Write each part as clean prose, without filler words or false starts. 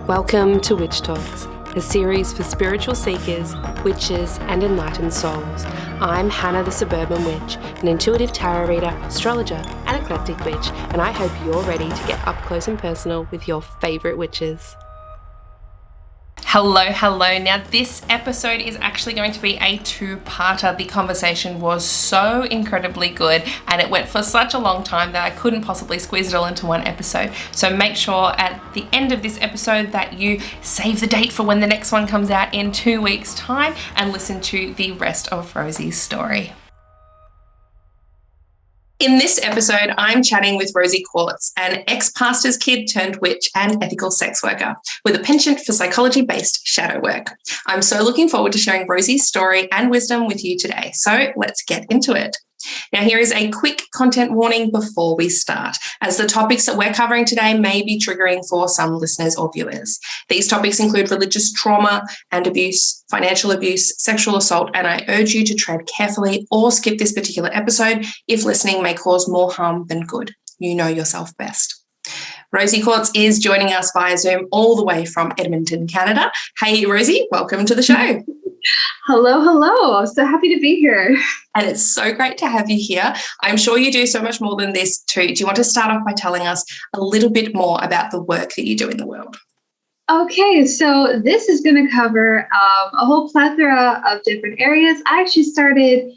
Welcome to Witch Talks, a series for spiritual seekers, witches, and enlightened souls. I'm Hannah the Suburban Witch, an intuitive tarot reader, astrologer, and eclectic witch, and I hope you're ready to get up close and personal with your favourite witches. Hello. Now this episode is actually going to be a two-parter. The conversation was so incredibly good and it went for such a long time that I couldn't possibly squeeze it all into one episode. So make sure at the end of this episode that you save the date for when the next one comes out in 2 weeks' time and listen to the rest of Rosie's story. In this episode, I'm chatting with RoseiQuartz, an ex-pastor's kid turned witch and ethical sex worker with a penchant for psychology-based shadow work. I'm so looking forward to sharing Rosie's story and wisdom with you today. So let's get into it. Now, here is a quick content warning before we start, as the topics that we're covering today may be triggering for some listeners or viewers. These topics include religious trauma and abuse, financial abuse, sexual assault, and I urge you to tread carefully or skip this particular episode if listening may cause more harm than good. You know yourself best. RoseiQuartz is joining us via Zoom all the way from Edmonton, Canada. Hey, Rosie, welcome to the show. Hello. I'm so happy to be here. And it's so great to have you here. I'm sure you do so much more than this too. Do you want to start off by telling us a little bit more about the work that you do in the world? Okay, so this is going to cover a whole plethora of different areas. I actually started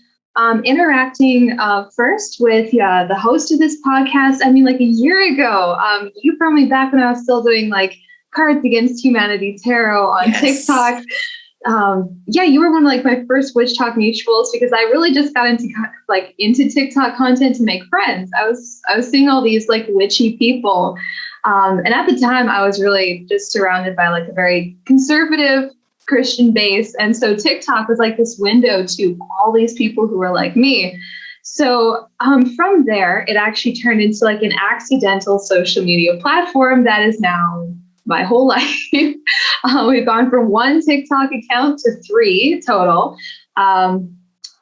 interacting first with the host of this podcast, like a year ago. You brought me back when I was still doing Cards Against Humanity Tarot on TikTok. You were one of my first Witch Talk mutuals because I really just got into TikTok content to make friends. I was seeing all these witchy people. And at the time I was really just surrounded by a very conservative Christian base. And so TikTok was this window to all these people who were like me. So from there, it actually turned into an accidental social media platform that is now my whole life. We've gone from one TikTok account to 3 total.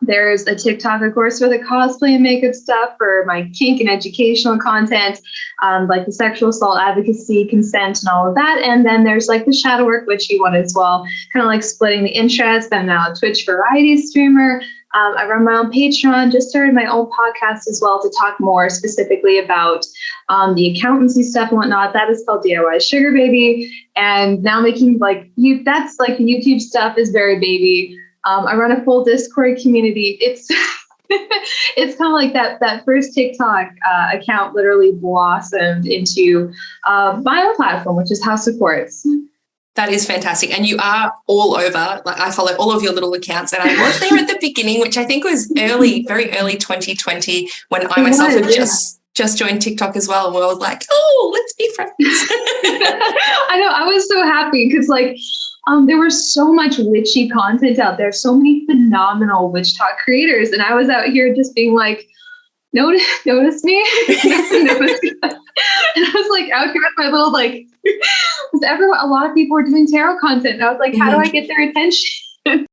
There's a TikTok, of course, for the cosplay and makeup stuff, for my kink and educational content, the sexual assault advocacy, consent, and all of that. And then there's the shadow work, witchy one as well, kind of splitting the interest. I'm now a Twitch variety streamer. I run my own Patreon, just started my own podcast as well to talk more specifically about the accountancy stuff and whatnot. That is called DIY Sugar Baby. And now making that's the YouTube stuff is very baby. I run a full Discord community. It's it's kind of that first TikTok account literally blossomed into my own platform, which is RoseiQuartz. That is fantastic. And you are all over. I follow all of your little accounts. And I was there at the beginning, which I think was very early 2020 when I myself had just joined TikTok as well. And we were like, oh, let's be friends. I know. I was so happy because there was so much witchy content out there. So many phenomenal Witch Talk creators. And I was out here just being notice me. And I was out here with my little a lot of people were doing tarot content. And I was how do I get their attention?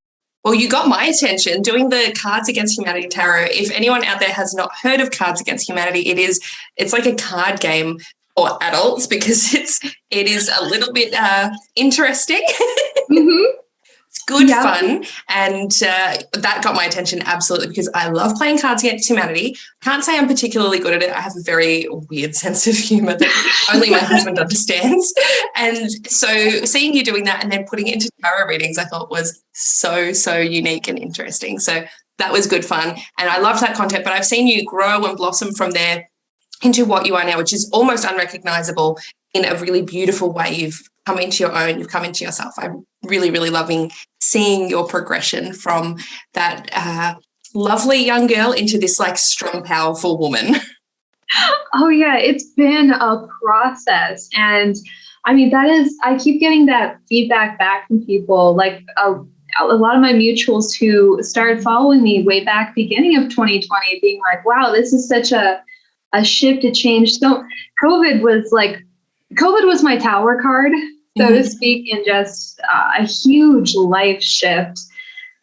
Well, you got my attention doing the Cards Against Humanity Tarot. If anyone out there has not heard of Cards Against Humanity, it's like a card game for adults because it is a little bit interesting. Mm-hmm. It's good fun, and that got my attention absolutely because I love playing Cards Against Humanity. Can't say I'm particularly good at it. I have a very weird sense of humour that only my husband understands. And so seeing you doing that and then putting it into tarot readings, I thought was so unique and interesting. So that was good fun, and I loved that content. But I've seen you grow and blossom from there into what you are now, which is almost unrecognisable in a really beautiful way. You've come into your own, you've come into yourself. I'm really loving seeing your progression from that lovely young girl into this strong, powerful woman. Oh yeah, it's been a process. And I keep getting that feedback back from people, a lot of my mutuals who started following me way back beginning of 2020 being wow, this is such a shift, a change. So COVID was my tower card, so to speak, in just a huge life shift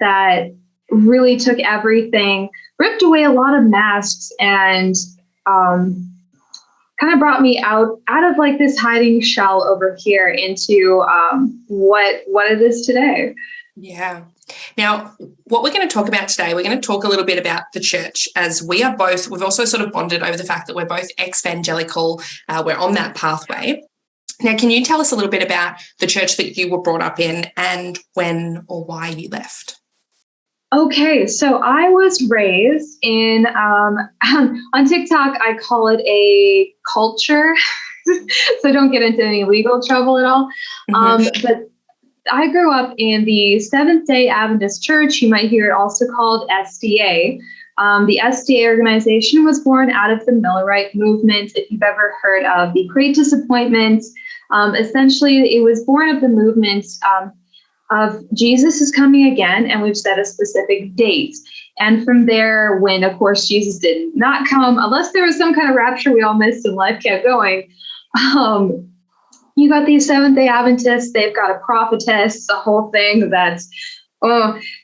that really took everything, ripped away a lot of masks and kind of brought me out of like this hiding shell over here into what it is today. Yeah. Now, what we're going to talk about today, we're going to talk a little bit about the church, as we've also sort of bonded over the fact that we're both ex-evangelical. We're on that pathway. Now, can you tell us a little bit about the church that you were brought up in and when or why you left? Okay, so I was raised in, on TikTok, I call it a culture, so don't get into any legal trouble at all. But I grew up in the Seventh-day Adventist Church. You might hear it also called SDA. The SDA organization was born out of the Millerite movement. If you've ever heard of the Great Disappointment, essentially it was born of the movement of Jesus is coming again, and we've set a specific date. And from there, when, of course, Jesus did not come, unless there was some kind of rapture we all missed and life kept going, you got these Seventh-day Adventists, they've got a prophetess, a whole thing that's,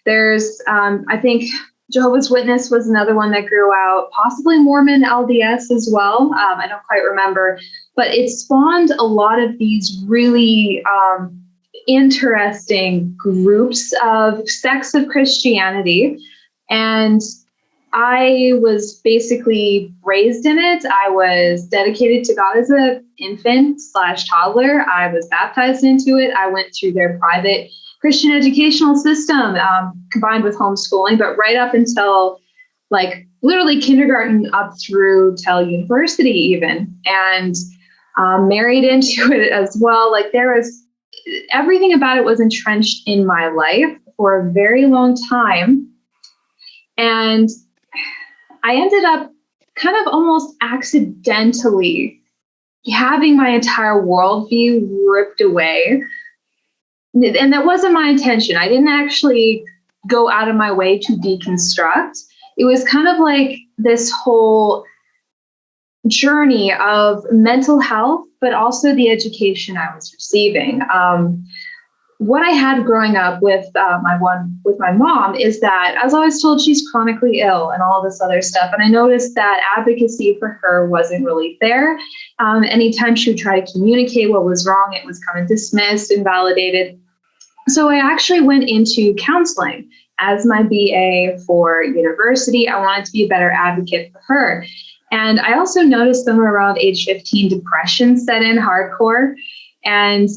there's, I think Jehovah's Witness was another one that grew out, possibly Mormon LDS as well. I don't quite remember, but it spawned a lot of these really interesting groups of sects of Christianity. And I was basically raised in it. I was dedicated to God as an infant/toddler. I was baptized into it. I went through their private Christian educational system combined with homeschooling, but right up until like literally kindergarten up through till university even, and married into it as well. Like there was everything about it was entrenched in my life for a very long time. And I ended up kind of almost accidentally having my entire worldview ripped away. And that wasn't my intention. I didn't actually go out of my way to deconstruct. It was kind of like this whole journey of mental health, but also the education I was receiving. What I had growing up with my mom is that I was always told she's chronically ill and all this other stuff. And I noticed that advocacy for her wasn't really there. Anytime she would try to communicate what was wrong, it was kind of dismissed, invalidated. So I actually went into counseling as my BA for university. I wanted to be a better advocate for her. And I also noticed somewhere around age 15, depression set in hardcore. And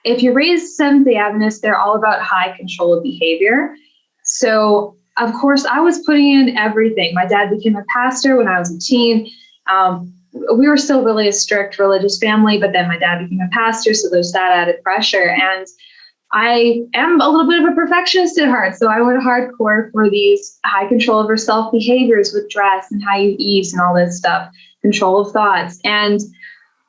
if you're raised Seventh-day Adventist, they're all about high control of behavior. So, of course, I was putting in everything. My dad became a pastor when I was a teen. We were still really a strict religious family, but then my dad became a pastor, so there's that added pressure. And I am a little bit of a perfectionist at heart, so I went hardcore for these high control over self behaviors with dress and how you eat and all this stuff, control of thoughts. And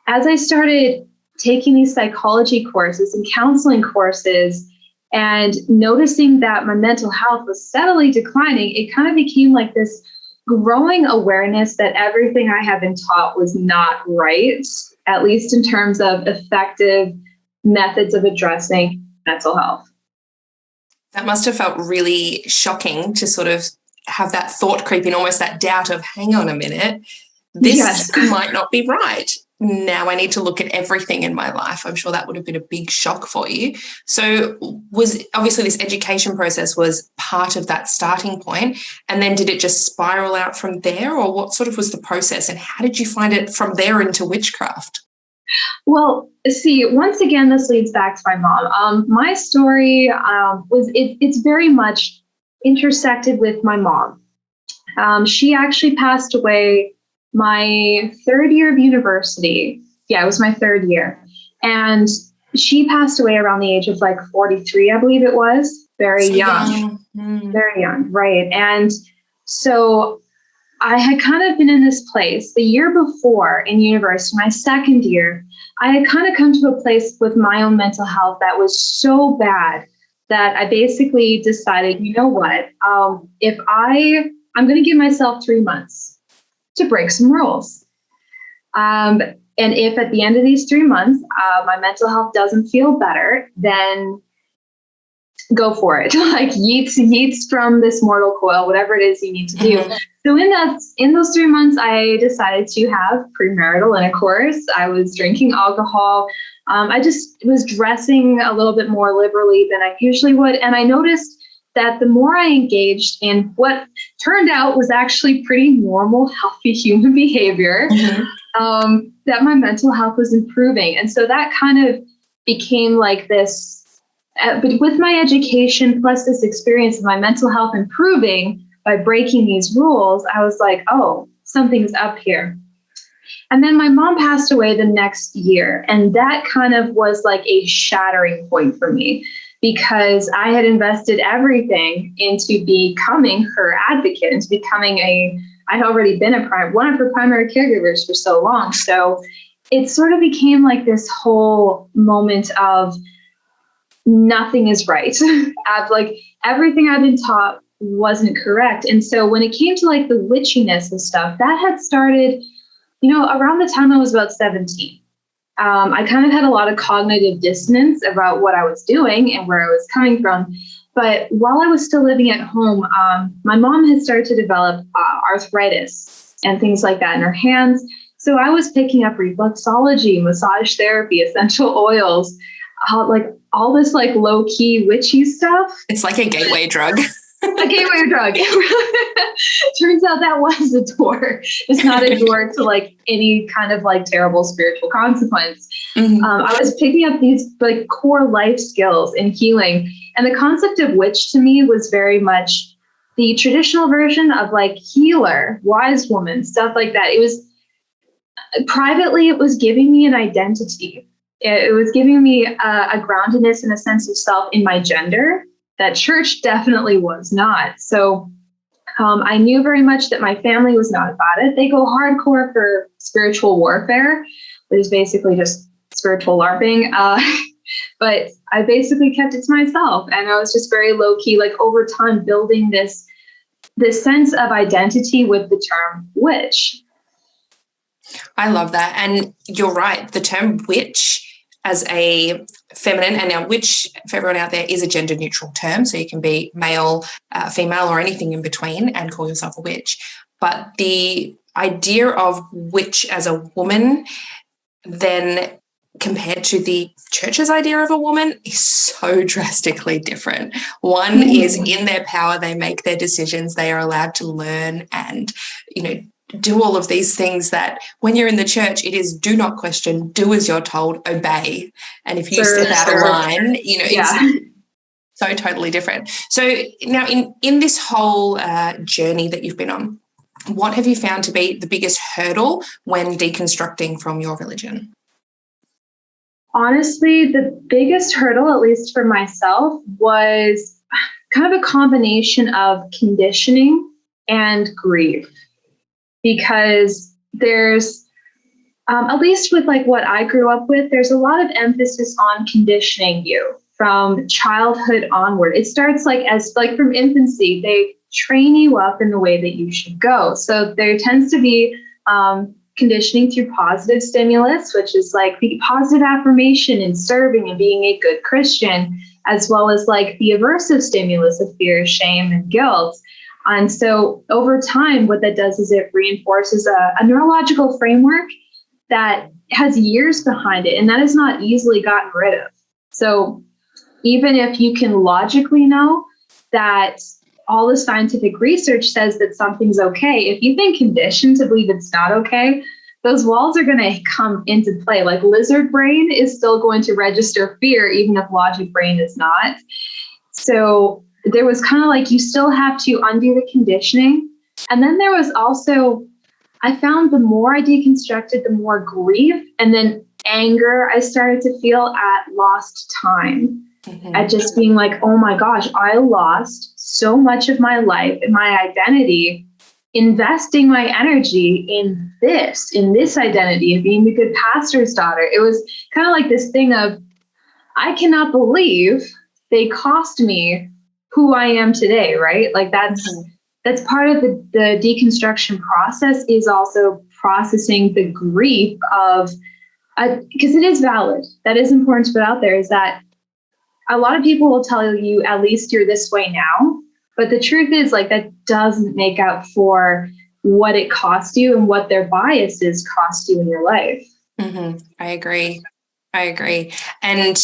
as I started taking these psychology courses and counseling courses and noticing that my mental health was steadily declining, it kind of became like this growing awareness that everything I had been taught was not right, at least in terms of effective methods of addressing mental health. That must have felt really shocking to sort of have that thought creep in, almost that doubt of, hang on a minute, this might not be right. Now I need to look at everything in my life. I'm sure that would have been a big shock for you. So was obviously this education process was part of that starting point, and then did it just spiral out from there, or what sort of was the process, and how did you find it from there into witchcraft? Well, see, once again, this leads back to my mom. My story it's very much intersected with my mom. She actually passed away my third year of university. Yeah, it was my third year. And she passed away around the age of like 43, I believe it was. Very young. Very young, right. And so I had kind of been in this place the year before in university, my second year. I had kind of come to a place with my own mental health that was so bad that I basically decided, you know what, I'm going to give myself 3 months to break some rules. And if at the end of these 3 months, my mental health doesn't feel better, then go for it. Like yeets from this mortal coil, whatever it is you need to do. So in those 3 months, I decided to have premarital intercourse. I was drinking alcohol. I just was dressing a little bit more liberally than I usually would. And I noticed that the more I engaged in what turned out was actually pretty normal, healthy human behavior, that my mental health was improving. And so that kind of became like this, but with my education plus this experience of my mental health improving by breaking these rules, I was like, oh, something's up here. And then my mom passed away the next year. And that kind of was like a shattering point for me, because I had invested everything into becoming her advocate, into becoming I'd already been one of her primary caregivers for so long. So it sort of became like this whole moment of nothing is right. Like everything I've been taught wasn't correct. And so when it came to like the witchiness and stuff, that had started, around the time I was about 17. I kind of had a lot of cognitive dissonance about what I was doing and where I was coming from. But while I was still living at home, my mom had started to develop arthritis and things like that in her hands. So I was picking up reflexology, massage therapy, essential oils, like all this like low key witchy stuff. It's like a gateway drug. A gateway drug. Turns out that was a door. It's not a door to like any kind of like terrible spiritual consequence. I was picking up these like core life skills in healing. And the concept of witch to me was very much the traditional version of like healer, wise woman, stuff like that. It was privately, it was giving me an identity. It was giving me a groundedness and a sense of self in my gender that church definitely was not. So I knew very much that my family was not about it. They go hardcore for spiritual warfare, which is basically just spiritual LARPing. But I basically kept it to myself. And I was just very low key, like over time, building this sense of identity with the term witch. I love that. And you're right. The term witch as a feminine, and now witch, for everyone out there, is a gender neutral term. So you can be male, female, or anything in between and call yourself a witch. But the idea of witch as a woman then compared to the church's idea of a woman is so drastically different. One is in their power, they make their decisions, they are allowed to learn and, do all of these things that when you're in the church, it is do not question, do as you're told, obey. And if you step out of line, it's so totally different. So now in this whole journey that you've been on, what have you found to be the biggest hurdle when deconstructing from your religion? Honestly, the biggest hurdle, at least for myself, was kind of a combination of conditioning and grief. Because there's, at least with like what I grew up with, there's a lot of emphasis on conditioning you from childhood onward. It starts like from infancy, they train you up in the way that you should go. So there tends to be conditioning through positive stimulus, which is like the positive affirmation and serving and being a good Christian, as well as like the aversive stimulus of fear, shame, and guilt. And so over time, what that does is it reinforces a neurological framework that has years behind it, and that is not easily gotten rid of. So even if you can logically know that all the scientific research says that something's okay, if you've been conditioned to believe it's not okay, those walls are going to come into play. Like lizard brain is still going to register fear, even if logic brain is not. So there was kind of like, you still have to undo the conditioning. And then there was also, I found the more I deconstructed, the more grief and then anger I started to feel at lost time. At just being like, oh my gosh, I lost so much of my life and my identity investing my energy in this identity of being the good pastor's daughter. It was kind of like this thing of, I cannot believe they cost me who I am today, right? Like that's part of the deconstruction process, is also processing the grief of, because it is valid. That is important to put out there, is that a lot of people will tell you, at least you're this way now. But the truth is, like, that doesn't make up for what it cost you and what their biases cost you in your life. Mm-hmm. I agree. And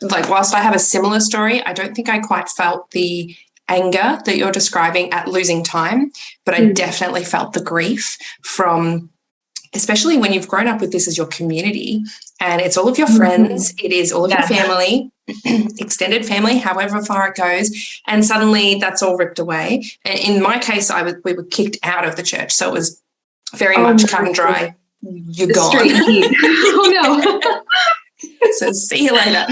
like, whilst I have a similar story, I don't think I quite felt the anger that you're describing at losing time, but I definitely felt the grief from, especially when you've grown up with this as your community and it's all of your friends, it is all of your family, extended family, however far it goes, and suddenly that's all ripped away. And in my case, we were kicked out of the church, so it was very much cut and dry. You're gone. Straight heat. Oh no. So see you later.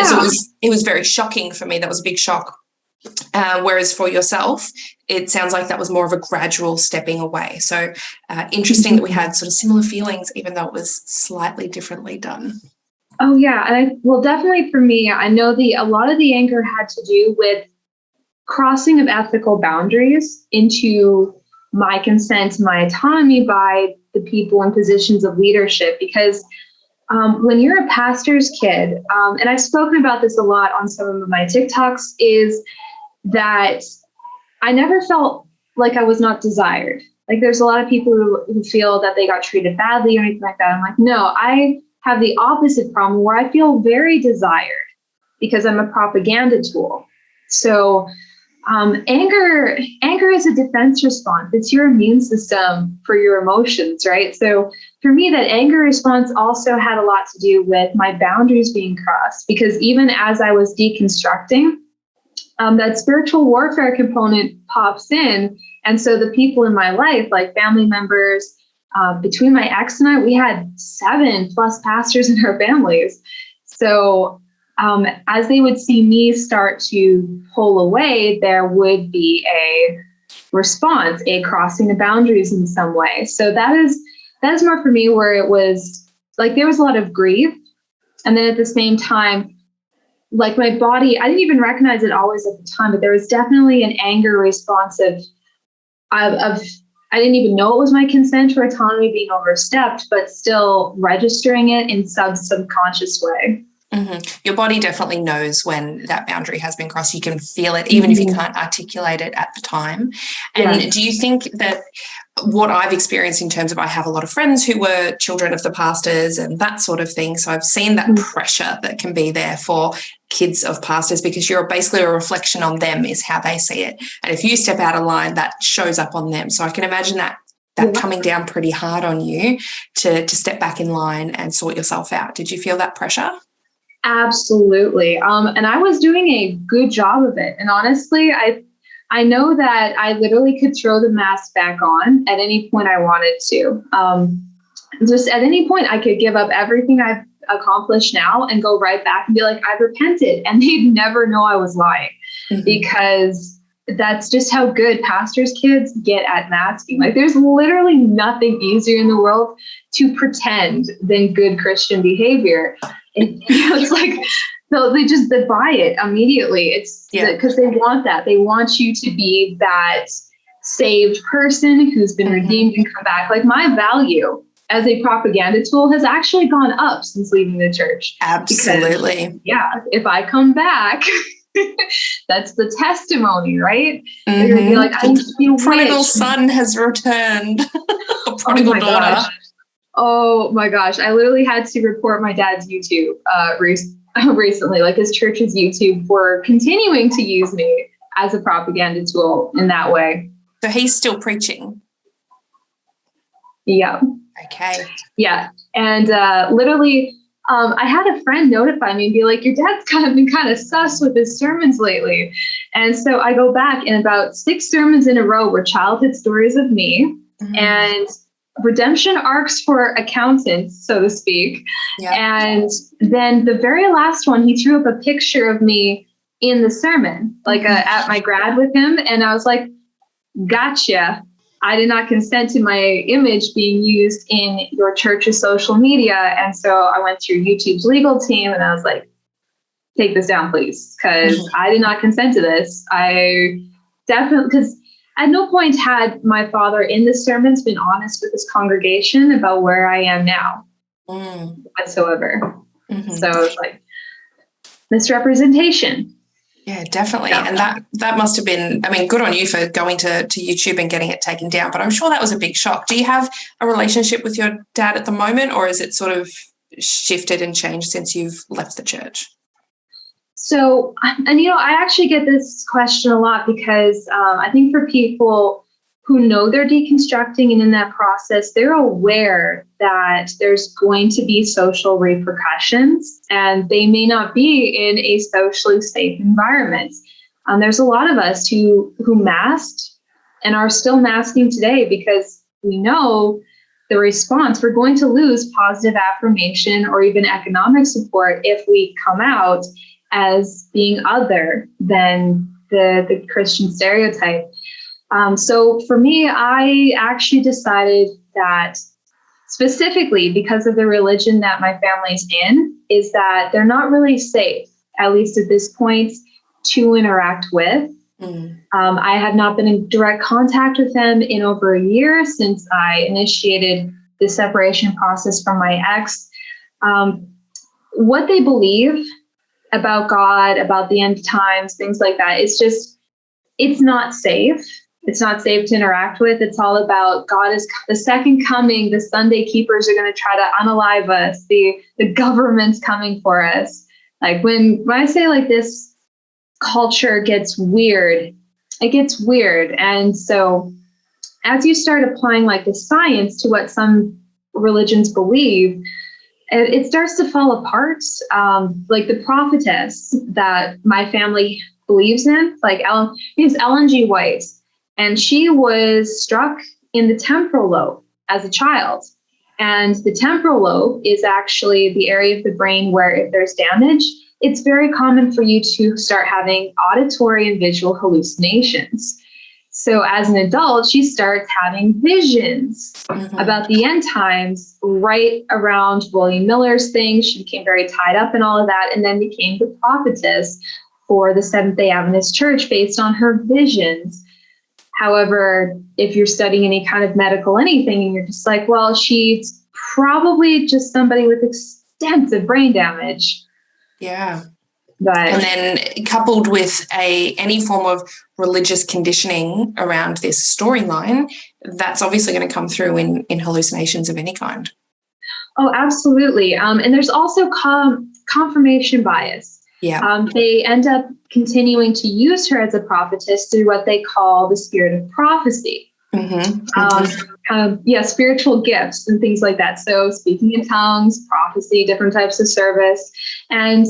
So it was very shocking for me. That was a big shock. Whereas for yourself, it sounds like that was more of a gradual stepping away. So interesting that we had sort of similar feelings, even though it was slightly differently done. Oh yeah, and definitely for me, I know a lot of the anger had to do with crossing of ethical boundaries into my consent, my autonomy by the people in positions of leadership. Because when you're a pastor's kid, and I've spoken about this a lot on some of my TikToks, is that I never felt like I was not desired. Like, there's a lot of people who feel that they got treated badly or anything like that. I'm like, no, I have the opposite problem where I feel very desired because I'm a propaganda tool. So anger is a defense response. It's your immune system for your emotions, right? So for me, that anger response also had a lot to do with my boundaries being crossed, because even as I was deconstructing, that spiritual warfare component pops in. And so the people in my life, like family members, between my ex and I, we had 7+ pastors in our families. So as they would see me start to pull away, there would be a response, a crossing the boundaries in some way. So that is more for me, where it was like there was a lot of grief. And then at the same time, like my body, I didn't even recognize it always at the time, but there was definitely an anger response of I didn't even know it was my consent or autonomy being overstepped, but still registering it in some subconscious way. Mm-hmm. Your body definitely knows when that boundary has been crossed. You can feel it, even if you can't articulate it at the time. And do you think that what I've experienced in terms of, I have a lot of friends who were children of the pastors and that sort of thing. So I've seen that pressure that can be there for kids of pastors, because you're basically a reflection on them, is how they see it. And if you step out of line, that shows up on them. So I can imagine that coming down pretty hard on you to step back in line and sort yourself out. Did you feel that pressure? Absolutely. And I was doing a good job of it. And honestly, I know that I literally could throw the mask back on at any point I wanted to. Just at any point, I could give up everything I've accomplished now and go right back and be like, I've repented. And they'd never know I was lying, because that's just how good pastors' kids get at masking. Like, there's literally nothing easier in the world to pretend than good Christian behavior. It's like, so they buy it immediately. It's because they want that. They want you to be that saved person who's been redeemed and come back. Like, my value as a propaganda tool has actually gone up since leaving the church. Absolutely. Because, if I come back, that's the testimony, right? They're gonna be like, I used to be a prodigal witch. son has returned. The prodigal daughter. Gosh. Oh my gosh. I literally had to report my dad's YouTube recently, like his church's YouTube, for continuing to use me as a propaganda tool in that way. So he's still preaching? Yeah. Okay. Yeah. And literally, I had a friend notify me and be like, your dad's been kind of sus with his sermons lately. And so I go back, and about 6 sermons in a row were childhood stories of me and redemption arcs for accountants, so to speak. And then the very last one, he threw up a picture of me in the sermon, like at my grad with him. And I was like, gotcha. I did not consent to my image being used in your church's social media. And so I went to YouTube's legal team and I was like, take this down, please, because I did not consent to this. I definitely, because at no point had my father in the sermons been honest with his congregation about where I am now whatsoever. So I was like, misrepresentation. Yeah, definitely. Yeah. And that must have been, I mean, good on you for going to YouTube and getting it taken down, but I'm sure that was a big shock. Do you have a relationship with your dad at the moment, or is it sort of shifted and changed since you've left the church? So, and I actually get this question a lot because I think for people who know they're deconstructing and in that process, they're aware that there's going to be social repercussions and they may not be in a socially safe environment. There's a lot of us who masked and are still masking today because we know the response. We're going to lose positive affirmation or even economic support if we come out as being other than the Christian stereotype. So for me, I actually decided that specifically because of the religion that my family's in, is that they're not really safe, at least at this point, to interact with. I have not been in direct contact with them in over a year since I initiated the separation process from my ex. What they believe about God, about the end times, things like that, it's not safe. It's not safe to interact with. It's all about God is the second coming. The Sunday keepers are going to try to unalive us. The government's coming for us. Like when I say like this culture gets weird, it gets weird. And so as you start applying like the science to what some religions believe, it starts to fall apart. Like the prophetess that my family believes in, like Ellen G. White. And she was struck in the temporal lobe as a child. And the temporal lobe is actually the area of the brain where if there's damage, it's very common for you to start having auditory and visual hallucinations. So as an adult, she starts having visions about the end times right around William Miller's thing. She became very tied up in all of that and then became the prophetess for the Seventh-day Adventist Church based on her visions. However, if you're studying any kind of medical anything and you're just like, well, she's probably just somebody with extensive brain damage. Yeah. And then coupled with any form of religious conditioning around this storyline, that's obviously going to come through in hallucinations of any kind. Oh, absolutely. And there's also confirmation bias. Yeah. They end up continuing to use her as a prophetess through what they call the spirit of prophecy. Spiritual gifts and things like that. So speaking in tongues, prophecy, different types of service. And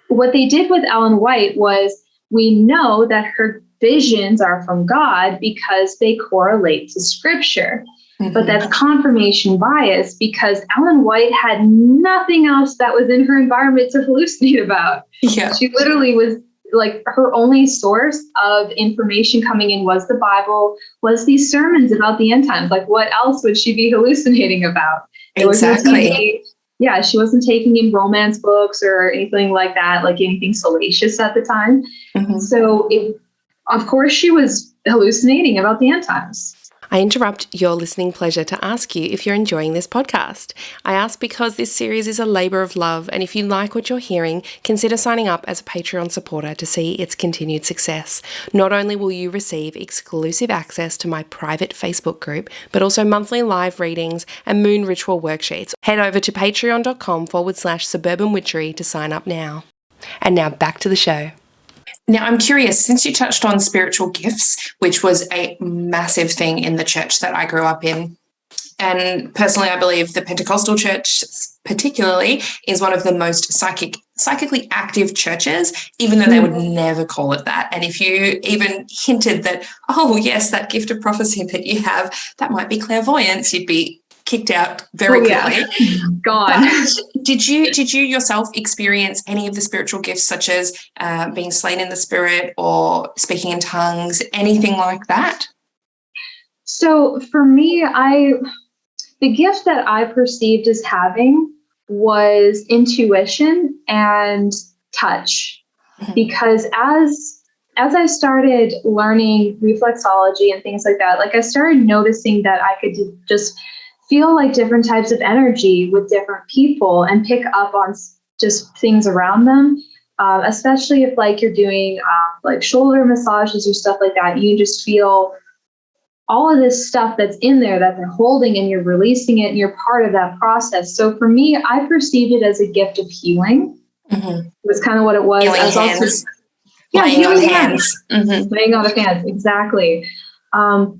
what they did with Ellen White was we know that her visions are from God because they correlate to scripture. But that's confirmation bias because Ellen White had nothing else that was in her environment to hallucinate about. Yeah. She literally was like her only source of information coming in was the Bible, was these sermons about the end times. Like what else would she be hallucinating about? Exactly. She wasn't taking in romance books or anything like that, like anything salacious at the time. So of course she was hallucinating about the end times. I interrupt your listening pleasure to ask you if you're enjoying this podcast. I ask because this series is a labour of love, and if you like what you're hearing, consider signing up as a Patreon supporter to see its continued success. Not only will you receive exclusive access to my private Facebook group, but also monthly live readings and moon ritual worksheets. Head over to patreon.com/suburban witchery to sign up now. And now back to the show. Now, I'm curious, since you touched on spiritual gifts, which was a massive thing in the church that I grew up in, and personally, I believe the Pentecostal church particularly is one of the most psychically active churches, even though they would never call it that. And if you even hinted that, oh, yes, that gift of prophecy that you have, that might be clairvoyance, you'd be kicked out very quickly. Gone. But did you yourself experience any of the spiritual gifts, such as being slain in the spirit or speaking in tongues, anything like that? So for me, the gift that I perceived as having was intuition and touch, because as I started learning reflexology and things like that, like I started noticing that I could just feel like different types of energy with different people and pick up on just things around them. especially if like you're doing like shoulder massages or stuff like that. You just feel all of this stuff that's in there that they're holding, and you're releasing it, and you're part of that process. So for me, I perceived it as a gift of healing. It was kind of what it was. Healing I was hands. also, Laying on hands. Laying on of hands, exactly. To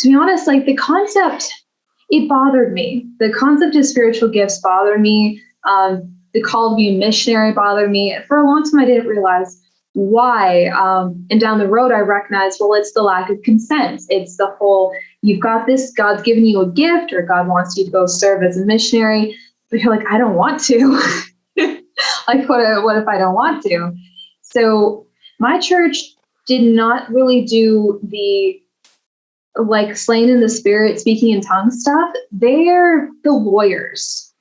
be honest, like the concept, it bothered me. The concept of spiritual gifts bothered me. The call to be a missionary bothered me. For a long time, I didn't realize why. And down the road, I recognized, well, it's the lack of consent. It's the whole, you've got this, God's given you a gift, or God wants you to go serve as a missionary, but you're like, I don't want to. Like, what if I don't want to? So my church did not really do the like slain in the spirit, speaking in tongues stuff. They're the lawyers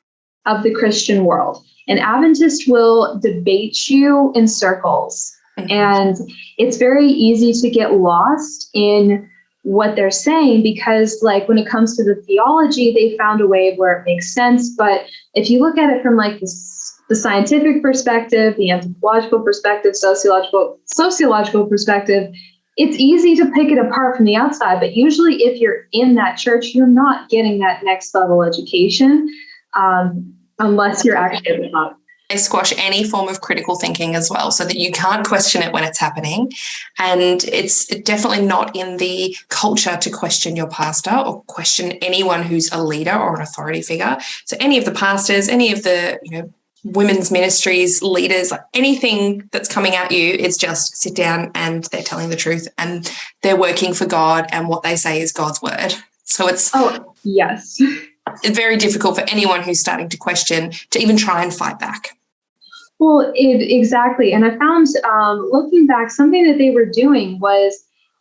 of the Christian world. And Adventists will debate you in circles. And it's very easy to get lost in what they're saying, because like when it comes to the theology, they found a way where it makes sense. But if you look at it from like the scientific perspective, the anthropological perspective, sociological perspective, it's easy to pick it apart from the outside. But usually if you're in that church, you're not getting that next level education unless you're actually at the top. They squash any form of critical thinking as well, so that you can't question it when it's happening. And it's definitely not in the culture to question your pastor or question anyone who's a leader or an authority figure. So any of the pastors, any of the, women's ministries, leaders, like anything that's coming at you, it's just sit down and they're telling the truth and they're working for God, and what they say is God's word. So it's yes. It's very difficult for anyone who's starting to question to even try and fight back. Well, exactly. And I found, looking back, something that they were doing was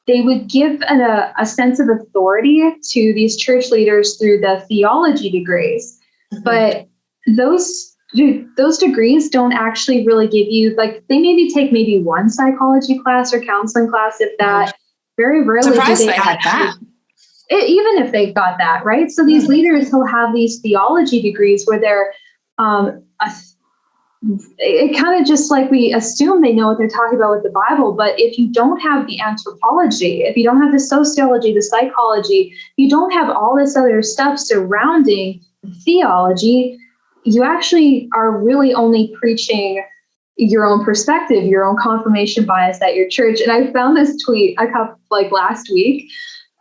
they would give a sense of authority to these church leaders through the theology degrees. But those degrees don't actually really give you, like, they take maybe one psychology class or counseling class, if that. Very rarely do they had that. Even if they got that, right? So these leaders will have these theology degrees where they're, it kind of just like we assume they know what they're talking about with the Bible. But if you don't have the anthropology, if you don't have the sociology, the psychology, you don't have all this other stuff surrounding theology, you actually are really only preaching your own perspective, your own confirmation bias at your church. And I found this tweet I got like last week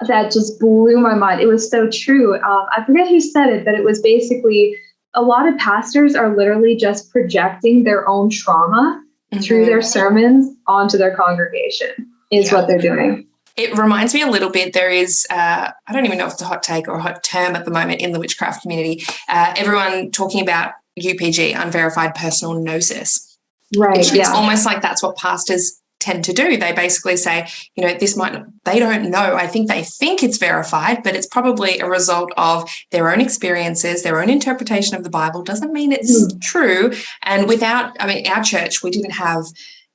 that just blew my mind. It was so true. I forget who said it, but it was basically a lot of pastors are literally just projecting their own trauma through their sermons onto their congregation is what they're doing. It reminds me a little bit, there is, I don't even know if it's a hot take or a hot term at the moment in the witchcraft community, everyone talking about UPG, unverified personal gnosis. Right, It's almost like that's what pastors tend to do. They basically say, they don't know. I think they think it's verified, but it's probably a result of their own experiences, their own interpretation of the Bible. Doesn't mean it's true. And our church, we didn't have,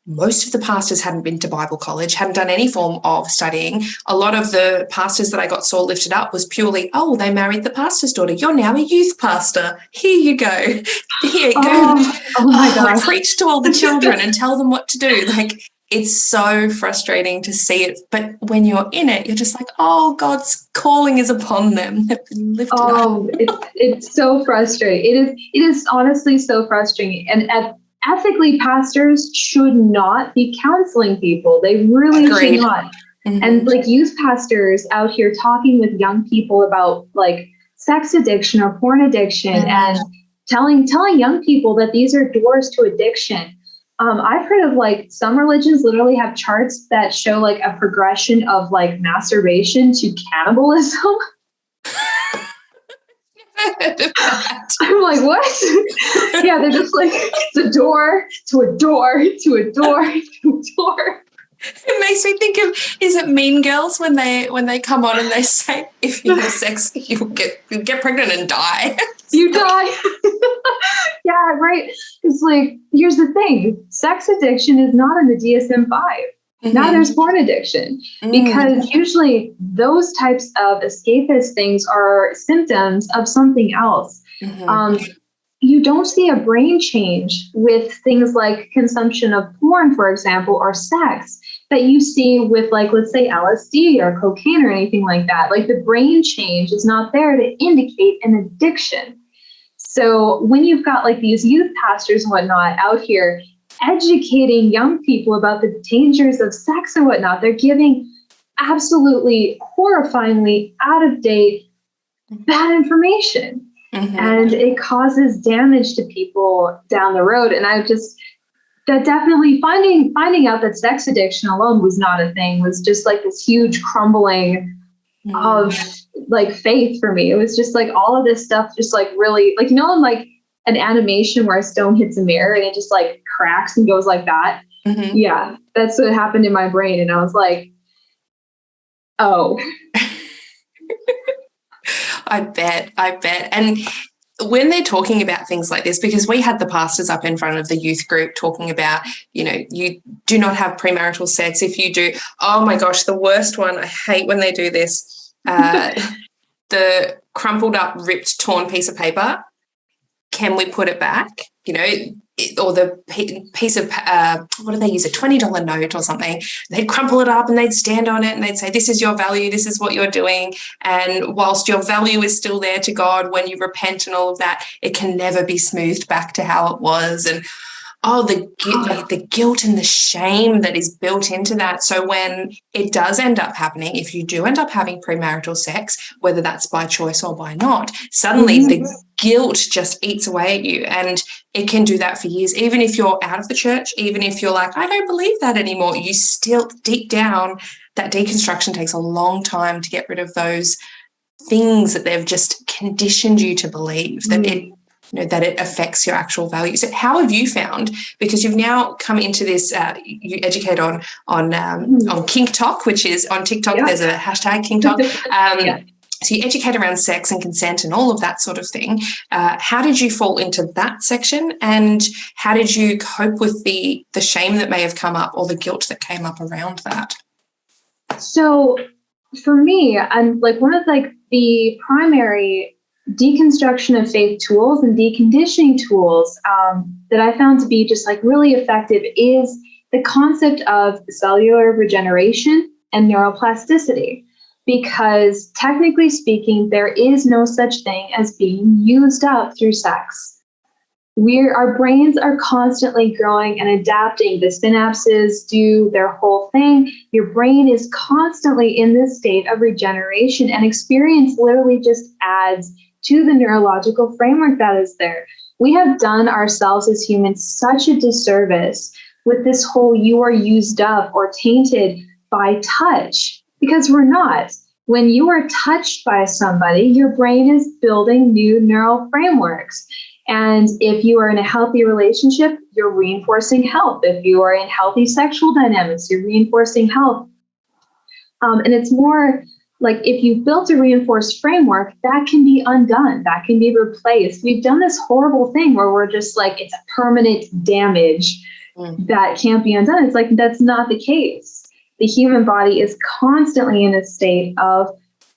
most of the pastors hadn't been to Bible college, hadn't done any form of studying. A lot of the pastors that I saw lifted up was purely, they married the pastor's daughter. You're now a youth pastor. Here you go. Here, go. Oh my God. Preach to all the children and tell them what to do. Like, it's so frustrating to see it. But when you're in it, you're just like, God's calling is upon them. They've been lifted up. It's so frustrating. It is honestly so frustrating. And ethically, pastors should not be counseling people. They really should not. And like youth pastors out here talking with young people about like sex addiction or porn addiction and telling young people that these are doors to addiction. I've heard of like some religions literally have charts that show like a progression of like masturbation to cannibalism. I'm like, what? Yeah, they're just like, it's a door to a door to a door to a door. It makes me think of, is it Mean Girls when they come on and they say, if you have sex, you'll get pregnant and die. You die. Yeah, right. It's like, here's the thing. Sex addiction is not in the DSM-5. Now there's porn addiction, because usually those types of escapist things are symptoms of something else. you don't see a brain change with things like consumption of porn, for example, or sex that you see with, like, let's say LSD or cocaine or anything like that. Like, the brain change is not there to indicate an addiction. So when you've got like these youth pastors and whatnot out here educating young people about the dangers of sex and whatnot, they're giving absolutely horrifyingly out of date, bad information. Mm-hmm. And it causes damage to people down the road. And that definitely finding out that sex addiction alone was not a thing was just like this huge crumbling of like faith for me. It was just like all of this stuff just like really, like, in like an animation where a stone hits a mirror and it just like cracks and goes like that. Mm-hmm. Yeah, that's what happened in my brain. And I was like, oh. I bet. And when they're talking about things like this, because we had the pastors up in front of the youth group talking about, you do not have premarital sex. If you do, oh my gosh, the worst one. I hate when they do this. The crumpled up, ripped, torn piece of paper. Can we put it back? Or the piece of, what do they use, a $20 note or something. They'd crumple it up and they'd stand on it and they'd say, this is your value, this is what you're doing. And whilst your value is still there to God, when you repent and all of that, it can never be smoothed back to how it was. And the guilt and the shame that is built into that. So when it does end up happening, if you do end up having premarital sex, whether that's by choice or by not, suddenly the guilt just eats away at you. And it can do that for years. Even if you're out of the church, even if you're like, I don't believe that anymore, you still deep down, that deconstruction takes a long time to get rid of those things that they've just conditioned you to believe, that that it affects your actual values. So how have you found, because you've now come into this, you educate on Kink Talk, which is on TikTok, there's a hashtag Kink Talk. So you educate around sex and consent and all of that sort of thing. How did you fall into that section, and how did you cope with the shame that may have come up or the guilt that came up around that? So for me, I'm like one of like the primary deconstruction of faith tools and deconditioning tools that I found to be just like really effective is the concept of cellular regeneration and neuroplasticity. Because technically speaking, there is no such thing as being used up through sex. Our brains are constantly growing and adapting. The synapses do their whole thing. Your brain is constantly in this state of regeneration, and experience literally just adds to the neurological framework that is there. We have done ourselves as humans such a disservice with this whole you are used up or tainted by touch, because we're not. When you are touched by somebody, your brain is building new neural frameworks. And if you are in a healthy relationship, you're reinforcing health. If you are in healthy sexual dynamics, you're reinforcing health. And it's more like if you built a reinforced framework, that can be undone, that can be replaced. We've done this horrible thing where we're just like, it's a permanent damage that can't be undone. It's like, that's not the case. The human body is constantly in a state of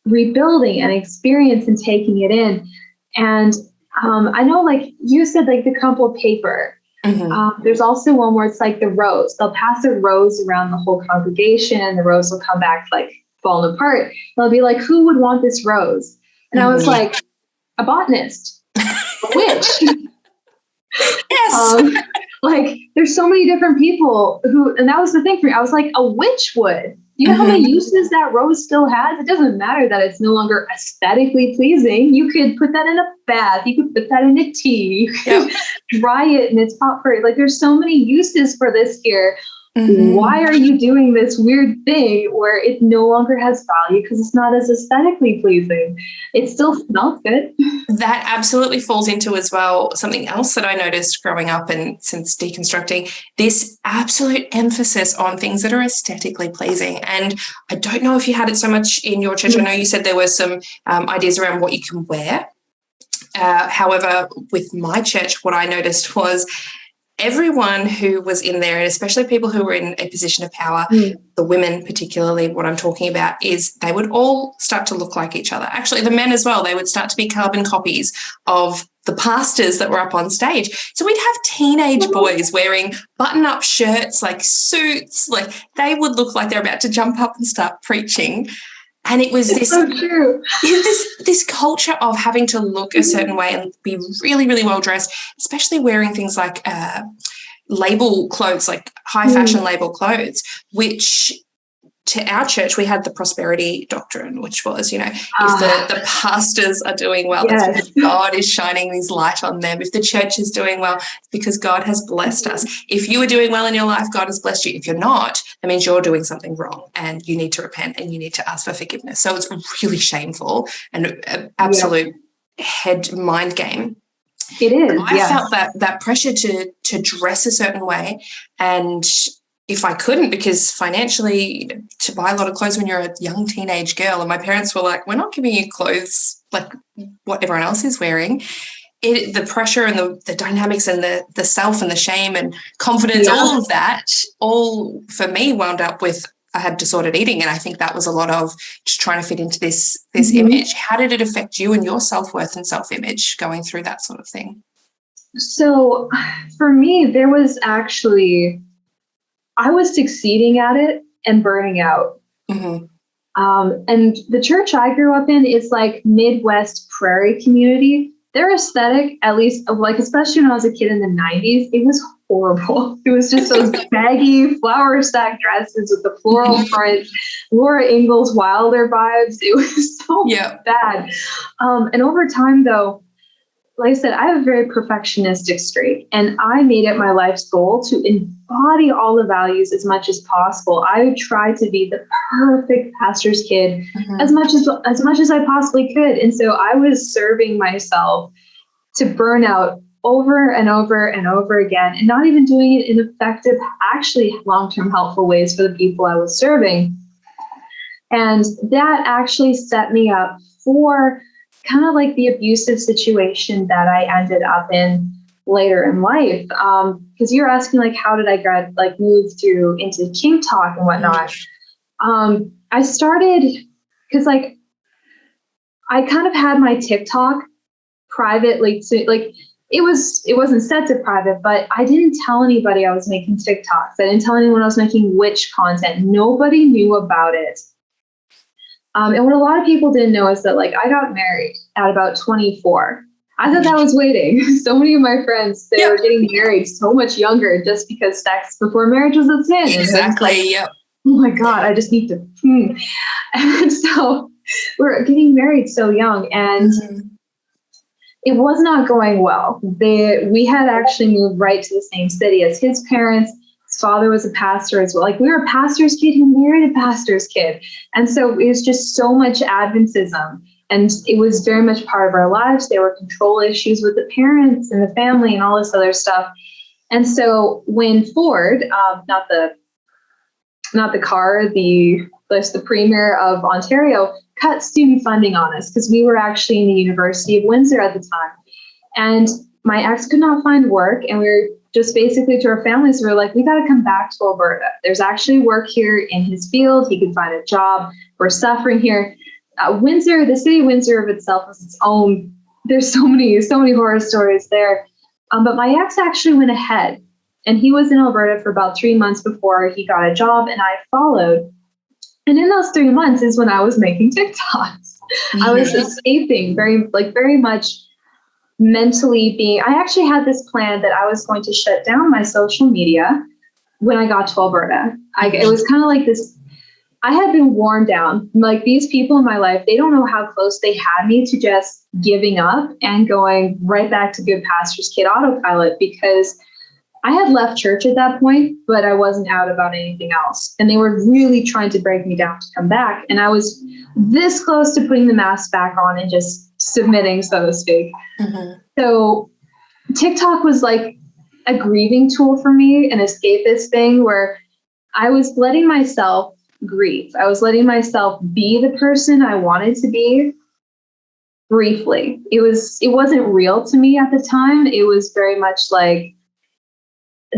rebuilding and experience and taking it in. And I know, like you said, like the crumpled paper. There's also one where it's like the rose. They'll pass a rose around the whole congregation and the rose will come back like falling apart. They'll be like, who would want this rose? And I was like, a botanist, a witch. Yes. Like there's so many different people who, and that was the thing for me. I was like, a witch would. You know how many uses that rose still has? It doesn't matter that it's no longer aesthetically pleasing. You could put that in a bath. You could put that in a tea. You could dry it in its pot for it. Like there's so many uses for this here. Why are you doing this weird thing where it no longer has value because it's not as aesthetically pleasing? It still smells good. That absolutely falls into as well something else that I noticed growing up and since deconstructing, this absolute emphasis on things that are aesthetically pleasing. And I don't know if you had it so much in your church. I know you said there were some ideas around what you can wear. However, with my church, what I noticed was everyone who was in there, and especially people who were in a position of power, the women particularly, what I'm talking about is they would all start to look like each other. Actually, the men as well, they would start to be carbon copies of the pastors that were up on stage. So we'd have teenage boys wearing button-up shirts, like suits, like they would look like they're about to jump up and start preaching. And it was this culture of having to look a certain way and be really, really well dressed, especially wearing things like label clothes, like high fashion label clothes, which to our church, we had the prosperity doctrine, which was, if the pastors are doing well, it's because God is shining his light on them. If the church is doing well, it's because God has blessed us. If you are doing well in your life, God has blessed you. If you're not, that means you're doing something wrong and you need to repent and you need to ask for forgiveness. So it's really shameful and an absolute mind game. It is. I felt that pressure to dress a certain way, and if I couldn't, because financially to buy a lot of clothes when you're a young teenage girl, and my parents were like, we're not giving you clothes like what everyone else is wearing. The pressure and the dynamics and the self and the shame and confidence, all of that, all for me wound up with I had disordered eating. And I think that was a lot of just trying to fit into this image. How did it affect you and your self-worth and self-image going through that sort of thing? So for me, there was actually, I was succeeding at it and burning out. And the church I grew up in is like Midwest prairie community. Their aesthetic, at least like, especially when I was a kid in the 90s, it was horrible. It was just those baggy flower stack dresses with the floral prints, Laura Ingalls Wilder vibes. It was so bad. And over time though, like I said, I have a very perfectionistic streak, and I made it my life's goal to embody all the values as much as possible. I tried to be the perfect pastor's kid as much as I possibly could. And so I was serving myself to burn out over and over and over again, and not even doing it in effective, actually long-term helpful ways for the people I was serving. And that actually set me up for kind of like the abusive situation that I ended up in later in life. Because you're asking like, how did I move through into kink talk and whatnot? I started because like I kind of had my TikTok privately, so like it wasn't set to private, but I didn't tell anybody I was making TikToks. I didn't tell anyone I was making witch content. Nobody knew about it. And what a lot of people didn't know is that, like, I got married at about 24. I thought that was waiting. So many of my friends, they were getting married so much younger just because sex before marriage was a sin. Exactly. Oh my God, I just need to. And so we're getting married so young, and it was not going well. We had actually moved right to the same city as his parents. His father was a pastor as well. Like, we were a pastor's kid who married a pastor's kid. And so it was just so much Adventism. And it was very much part of our lives. There were control issues with the parents and the family and all this other stuff. And so when Ford, not the car, the Premier of Ontario, cut student funding on us, because we were actually in the University of Windsor at the time. And my ex could not find work, and we were just basically to our families, we were like, we got to come back to Alberta. There's actually work here in his field. He could find a job. We're suffering here. Windsor, the city of Windsor of itself is its own. There's so many horror stories there. But my ex actually went ahead, and he was in Alberta for about 3 months before he got a job, and I followed. And in those 3 months is when I was making TikToks. I was escaping very much mentally being, I actually had this plan that I was going to shut down my social media when I got to Alberta. It was kind of like this, I had been worn down. Like, these people in my life, they don't know how close they had me to just giving up and going right back to good pastor's kid autopilot, because I had left church at that point, but I wasn't out about anything else. And they were really trying to break me down to come back. And I was this close to putting the mask back on and just submitting, so to speak. So TikTok was like a grieving tool for me, an escapist thing where I was letting myself grieve. I was letting myself be the person I wanted to be briefly. It wasn't real to me at the time. It was very much like,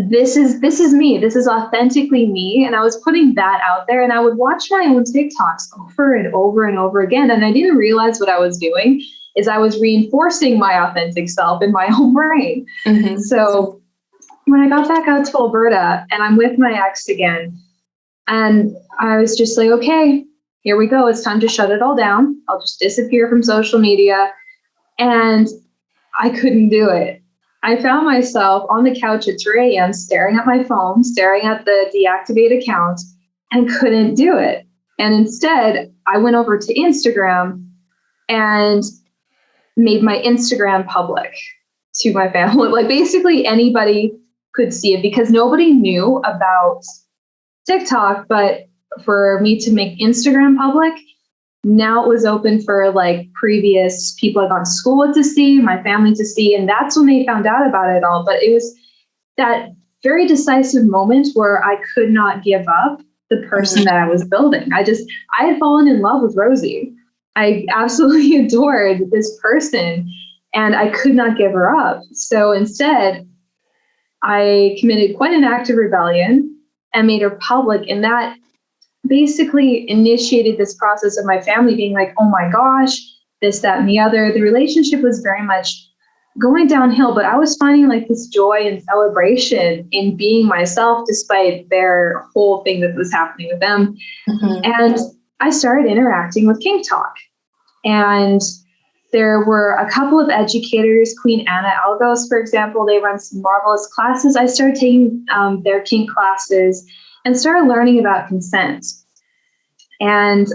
this is me. This is authentically me. And I was putting that out there, and I would watch my own TikToks over and over and over again. And I didn't realize what I was doing is I was reinforcing my authentic self in my own brain. Mm-hmm. So when I got back out to Alberta and I'm with my ex again, and I was just like, okay, here we go. It's time to shut it all down. I'll just disappear from social media. And I couldn't do it. I found myself on the couch at 3 a.m. staring at my phone, staring at the deactivated account, and couldn't do it. And instead, I went over to Instagram and made my Instagram public to my family. Like basically anybody could see it because nobody knew about TikTok, but for me to make Instagram public, now it was open for like previous people I'd gone to school with to see, my family to see, and that's when they found out about it all. But it was that very decisive moment where I could not give up the person that I was building. I had fallen in love with Rosei. I absolutely adored this person and I could not give her up. So instead, I committed quite an act of rebellion and made her public. And that basically initiated this process of my family being like, oh my gosh, this, that, and the other. The relationship was very much going downhill, but I was finding like this joy and celebration in being myself despite their whole thing that was happening with them. Mm-hmm. And I started interacting with Kink Talk. And there were a couple of educators, Queen Anna Algos, for example, they run some marvelous classes. I started taking their kink classes and started learning about consent. And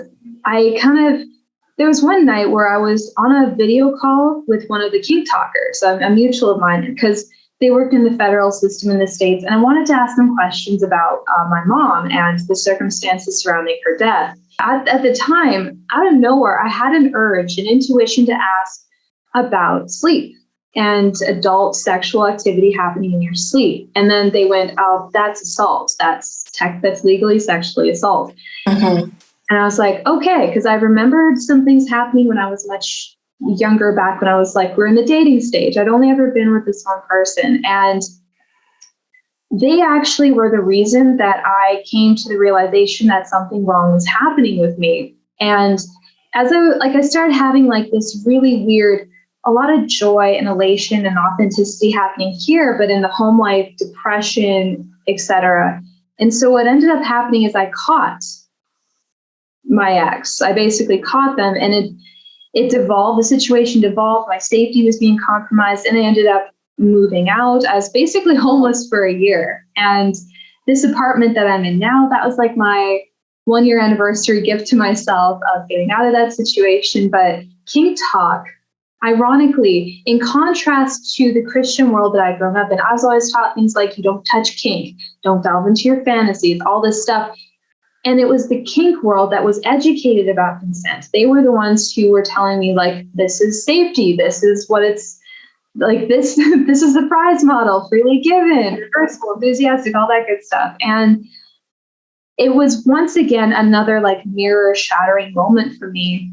there was one night where I was on a video call with one of the kink talkers, a mutual of mine, because they worked in the federal system in the States. And I wanted to ask them questions about my mom and the circumstances surrounding her death. At the time, out of nowhere, I had an urge, an intuition to ask about sleep and adult sexual activity happening in your sleep. And then they went, oh, that's assault. That's legally sexually assault. Mm-hmm. And I was like, okay, because I remembered some things happening when I was much younger, back when I was like, we're in the dating stage. I'd only ever been with this one person. And they actually were the reason that I came to the realization that something wrong was happening with me. And as I started having like this really weird, a lot of joy and elation and authenticity happening here, but in the home life, depression, etc. And so what ended up happening is I caught my ex. I basically caught them, and it devolved. The situation devolved. My safety was being compromised, and I ended up moving out. I was basically homeless for a year. And this apartment that I'm in now, that was like my 1-year anniversary gift to myself of getting out of that situation. But Kink Talk, ironically, in contrast to the Christian world that I'd grown up in, I was always taught things like you don't touch kink, don't delve into your fantasies, all this stuff. And it was the kink world that was educated about consent. They were the ones who were telling me, like, this is safety, this is what it's like, this is the prize model, freely given, reversible, enthusiastic, all that good stuff. And it was once again another like mirror shattering moment for me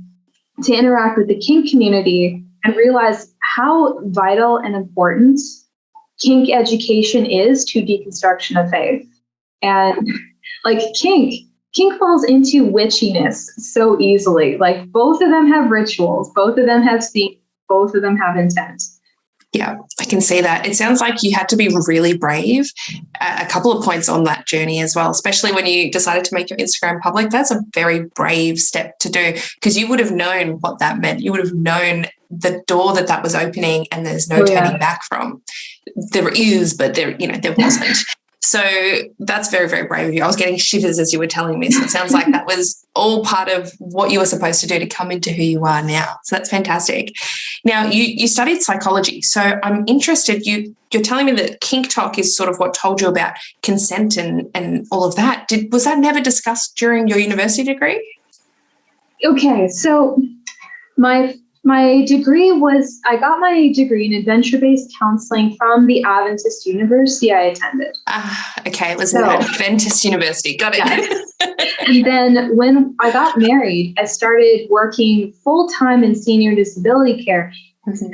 to interact with the kink community and realize how vital and important kink education is to deconstruction of faith. And like kink falls into witchiness so easily. Like both of them have rituals, both of them have themes, both of them have intent. Yeah, I can see that. It sounds like you had to be really brave at a couple of points on that journey as well, especially when you decided to make your Instagram public. That's a very brave step to do, because you would have known what that meant. You would have known the door that was opening, and there's no turning back from. There is, but there wasn't. So that's very, very brave of you. I was getting shivers as you were telling me. So it sounds like that was all part of what you were supposed to do to come into who you are now. So that's fantastic. Now, you studied psychology. So I'm interested, you're telling me that Kink Talk is sort of what told you about consent and all of that. Was that never discussed during your university degree? Okay, so my degree was, I got my degree in adventure-based counseling from the Adventist university I attended. Okay, it was an Adventist university. Got it. Yes. And then when I got married, I started working full-time in senior disability care. Mm-hmm.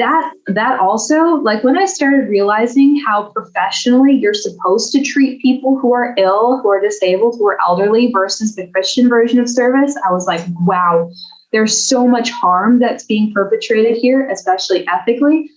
That also, like when I started realizing how professionally you're supposed to treat people who are ill, who are disabled, who are elderly versus the Christian version of service, I was like, wow, there's so much harm that's being perpetrated here, especially ethically.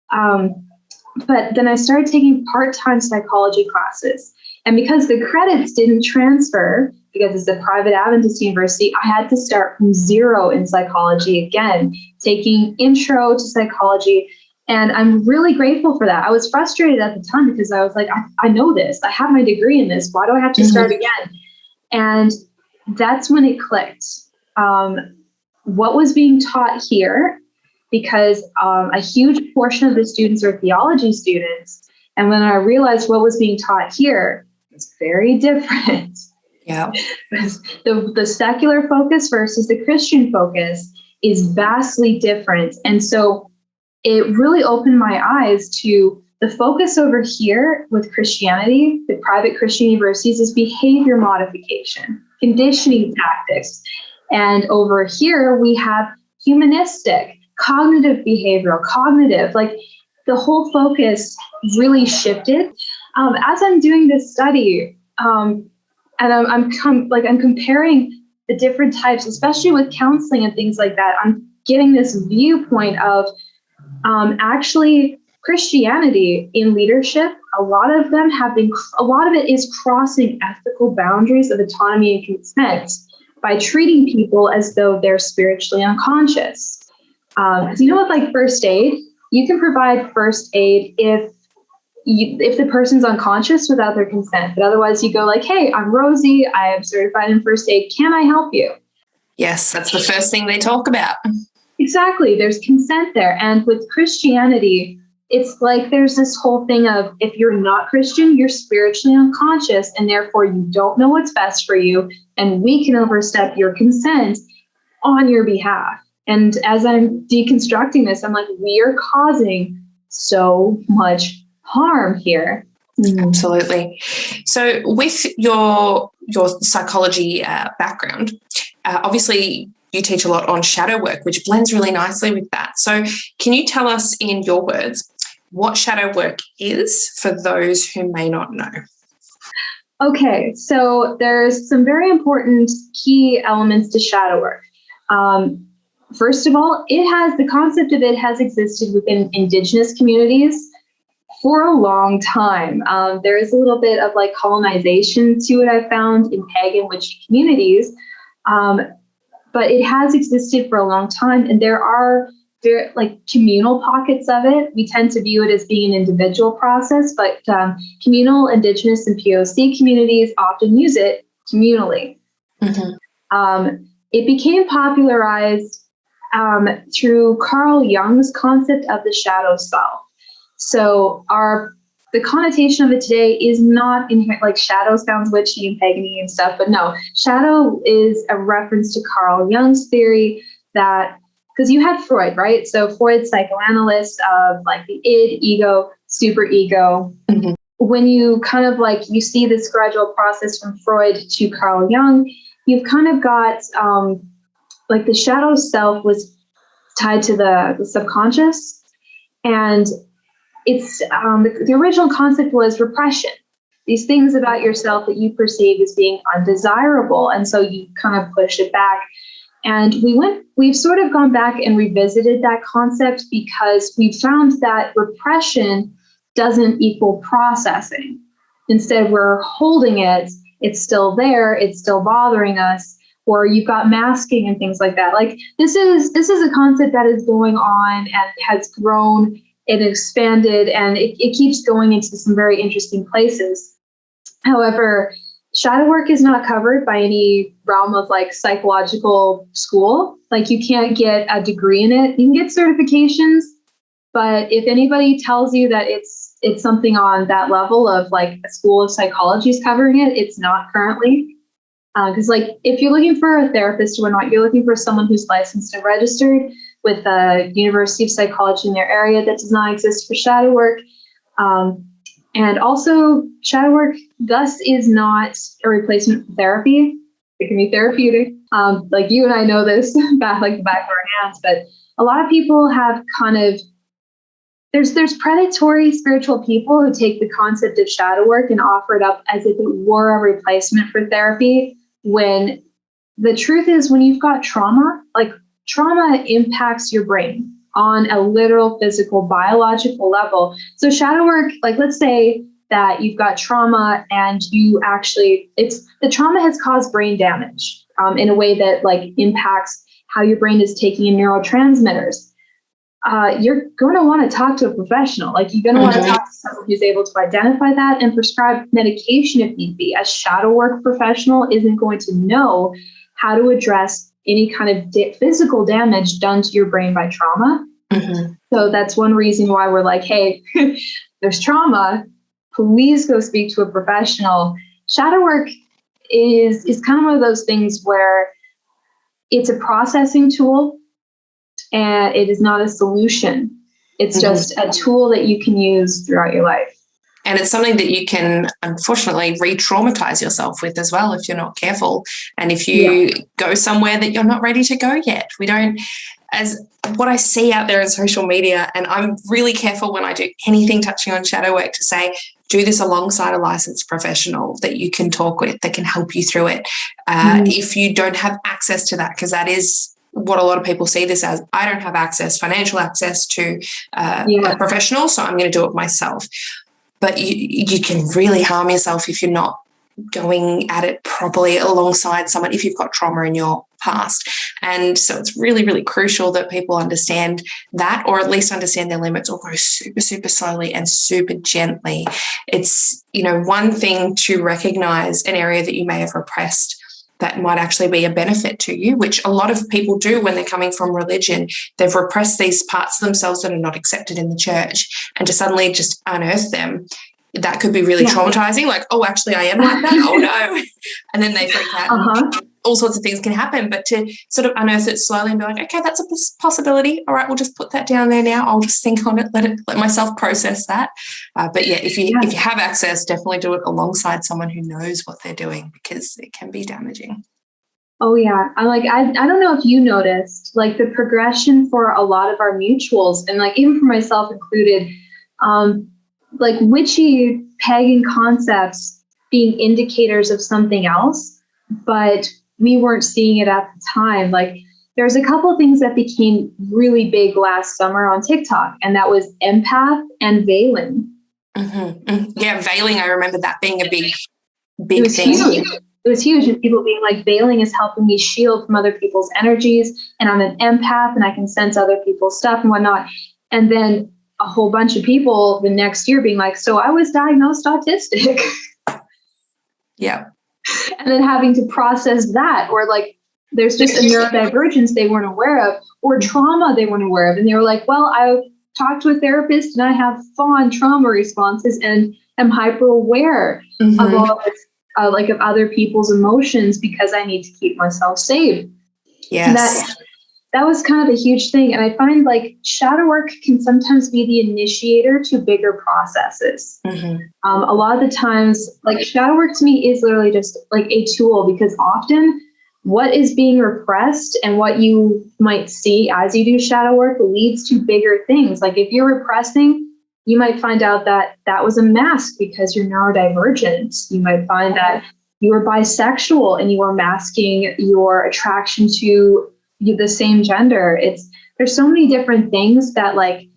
But then I started taking part-time psychology classes. And because the credits didn't transfer, because it's a private Adventist university, I had to start from zero in psychology again, taking intro to psychology. And I'm really grateful for that. I was frustrated at the time because I was like, I know this. I have my degree in this. Why do I have to start again? And that's when it clicked. What was being taught here, because a huge portion of the students are theology students. And when I realized what was being taught here, it's very different. Yeah. The secular focus versus the Christian focus is vastly different. And so it really opened my eyes to the focus over here with Christianity, the private Christian universities, is behavior modification, conditioning tactics. And over here, we have humanistic, cognitive behavioral, like the whole focus really shifted. As I'm doing this study, and I'm comparing the different types, especially with counseling and things like that, I'm getting this viewpoint of actually Christianity in leadership. A lot of it is crossing ethical boundaries of autonomy and consent by treating people as though they're spiritually unconscious. With like first aid, you can provide first aid if the person's unconscious without their consent. But otherwise you go like, hey, I'm Rosei. I am certified in first aid. Can I help you? Yes, that's the first thing they talk about. Exactly. There's consent there. And with Christianity, it's like there's this whole thing of if you're not Christian, you're spiritually unconscious, and therefore you don't know what's best for you, and we can overstep your consent on your behalf. And as I'm deconstructing this, I'm like, we are causing so much harm here. Absolutely. So with your psychology background, obviously you teach a lot on shadow work, which blends really nicely with that. So can you tell us in your words what shadow work is for those who may not know? Okay, so there's some very important key elements to shadow work. First of all, the concept of it has existed within Indigenous communities for a long time. There is a little bit of like colonization to it, I found, in pagan witchy communities. But it has existed for a long time, and there are communal pockets of it. We tend to view it as being an individual process, but communal, Indigenous, and POC communities often use it communally. It became popularized through Carl Jung's concept of the shadow self. So the connotation of it today is not inherent, like shadow sounds witchy and pagany and stuff, but no, shadow is a reference to Carl Jung's theory that, because you had Freud, right? So Freud's psychoanalyst of like the id, ego, superego. When you kind of you see this gradual process from Freud to Carl Jung, you've kind of got the shadow self was tied to the subconscious, and it's the original concept was repression. These things about yourself that you perceive as being undesirable, and so you kind of push it back. And we've sort of gone back and revisited that concept because we found that repression doesn't equal processing. Instead, we're holding it. It's still there. It's still bothering us. Or you've got masking and things like that. Like this is a concept that is going on and has grown and expanded, and it keeps going into some very interesting places. However, shadow work is not covered by any realm of psychological school. You can't get a degree in it. You can get certifications, but if anybody tells you that it's something on that level of a school of psychology is covering it, it's not currently. Because if you're looking for a therapist or whatnot, you're looking for someone who's licensed and registered with a University of Psychology in their area. That does not exist for shadow work. And also, shadow work thus is not a replacement for therapy. It can be therapeutic. You and I know this back the back of our hands, but a lot of people have kind of, there's predatory spiritual people who take the concept of shadow work and offer it up as if it were a replacement for therapy, when the truth is, when you've got trauma, trauma impacts your brain on a literal, physical, biological level. So shadow work, like let's say that you've got trauma and you actually, the trauma has caused brain damage in a way that like impacts how your brain is taking in neurotransmitters. You're going to want to talk to a professional. Like you're going to want to talk to someone who's able to identify that and prescribe medication if need be. A shadow work professional isn't going to know how to address any kind of physical damage done to your brain by trauma. So that's one reason why we're like, hey, there's trauma. Please go speak to a professional. Shadow work is kind of one of those things where it's a processing tool and it is not a solution. It's just a tool that you can use throughout your life. And it's something that you can, unfortunately, re-traumatize yourself with as well if you're not careful. And if you go somewhere that you're not ready to go yet. We don't, as what I see out there in social media, and I'm really careful when I do anything touching on shadow work to say, do this alongside a licensed professional that you can talk with, that can help you through it. If you don't have access to that, because that is what a lot of people see this as, I don't have access, financial access to a professional, so I'm going to do it myself. But you can really harm yourself if you're not going at it properly alongside someone, if you've got trauma in your past. And so it's really, really crucial that people understand that, or at least understand their limits, or go super, super slowly and super gently. It's, one thing to recognize an area that you may have repressed that might actually be a benefit to you, which a lot of people do when they're coming from religion. They've repressed these parts of themselves that are not accepted in the church, and to suddenly just unearth them, that could be really traumatizing. Like, oh, actually I am like that. Oh no. And then they freak out. All sorts of things can happen, but to sort of unearth it slowly and be like, okay, that's a possibility. All right, we'll just put that down there now. I'll just think on it, let myself process that. But yeah, if you have access, definitely do it alongside someone who knows what they're doing, because it can be damaging. Oh yeah. I don't know if you noticed, like the progression for a lot of our mutuals, and like even for myself included, like witchy pagan concepts being indicators of something else, but we weren't seeing it at the time. Like there's a couple of things that became really big last summer on TikTok, and that was empath and veiling. Yeah, veiling. I remember that being a big thing. Huge. It was huge. And people being like, veiling is helping me shield from other people's energies, and I'm an empath and I can sense other people's stuff and whatnot. And then a whole bunch of people the next year being like, so I was diagnosed autistic. Yeah. And then having to process that, or like there's just a neurodivergence they weren't aware of, or trauma they weren't aware of. And they were like, well, I talked to a therapist and I have fawn trauma responses and am hyper aware of all this, like of other people's emotions, because I need to keep myself safe. Yes. And that was kind of a huge thing. And I find like shadow work can sometimes be the initiator to bigger processes. A lot of the times, like shadow work to me is literally just like a tool, because often what is being repressed and what you might see as you do shadow work leads to bigger things. Like if you're repressing, you might find out that that was a mask because you're neurodivergent. You might find that you were bisexual and you were masking your attraction to the same gender. There's so many different things that like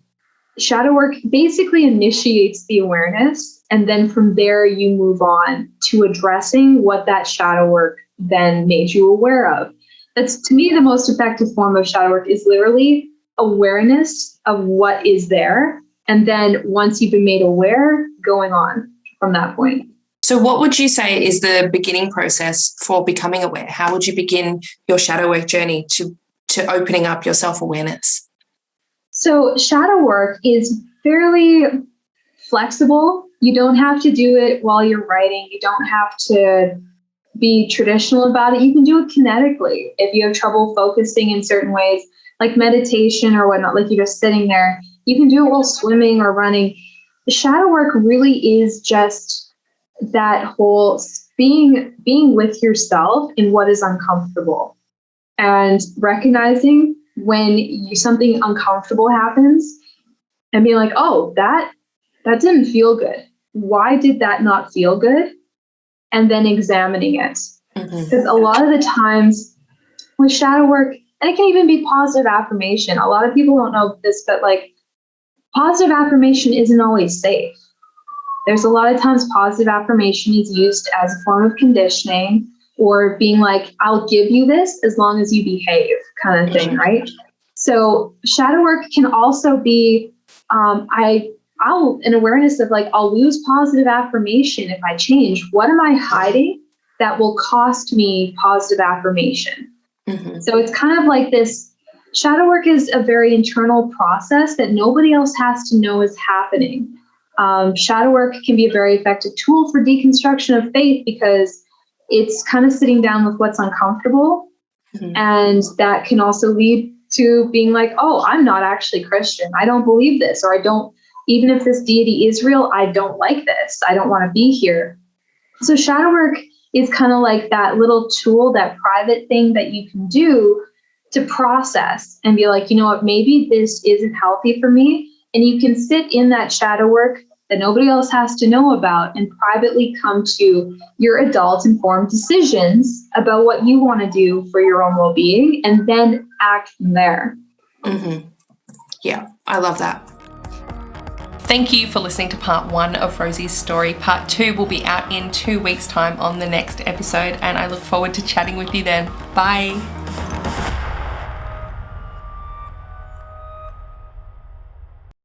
shadow work basically initiates the awareness, and then from there you move on to addressing what that shadow work then made you aware of. That's, to me, the most effective form of shadow work is literally awareness of what is there, and then once you've been made aware, going on from that point. So what would you say is the beginning process for becoming aware? How would you begin your shadow work journey to opening up your self-awareness? So shadow work is fairly flexible. You don't have to do it while you're writing. You don't have to be traditional about it. You can do it kinetically. If you have trouble focusing in certain ways, like meditation or whatnot, like you're just sitting there, you can do it while swimming or running. The shadow work really is just that whole being with yourself in what is uncomfortable, and recognizing when something uncomfortable happens and being like, oh, that didn't feel good. Why did that not feel good? And then examining it. Because a lot of the times with shadow work, And it can even be positive affirmation. A lot of people don't know this, but like positive affirmation isn't always safe. There's a lot of times positive affirmation is used as a form of conditioning or being like, I'll give you this as long as you behave kind of thing, right? So shadow work can also be, an awareness of like, I'll lose positive affirmation if I change. What am I hiding that will cost me positive affirmation? Mm-hmm. So it's kind of like this, shadow work is a very internal process that nobody else has to know is happening. Shadow work can be a very effective tool for deconstruction of faith because it's kind of sitting down with what's uncomfortable. Mm-hmm. And that can also lead to being like, oh, I'm not actually Christian. I don't believe this, or I don't, even if this deity is real, I don't like this. I don't want to be here. So shadow work is kind of like that little tool, that private thing that you can do to process and be like, you know what, maybe this isn't healthy for me. And you can sit in that shadow work that nobody else has to know about and privately come to your adult informed decisions about what you want to do for your own well-being and then act from there. Mm-hmm. Yeah, I love that. Thank you for listening to part 1 of Rosei's story. Part 2 will be out in 2 weeks' time on the next episode, and I look forward to chatting with you then. Bye.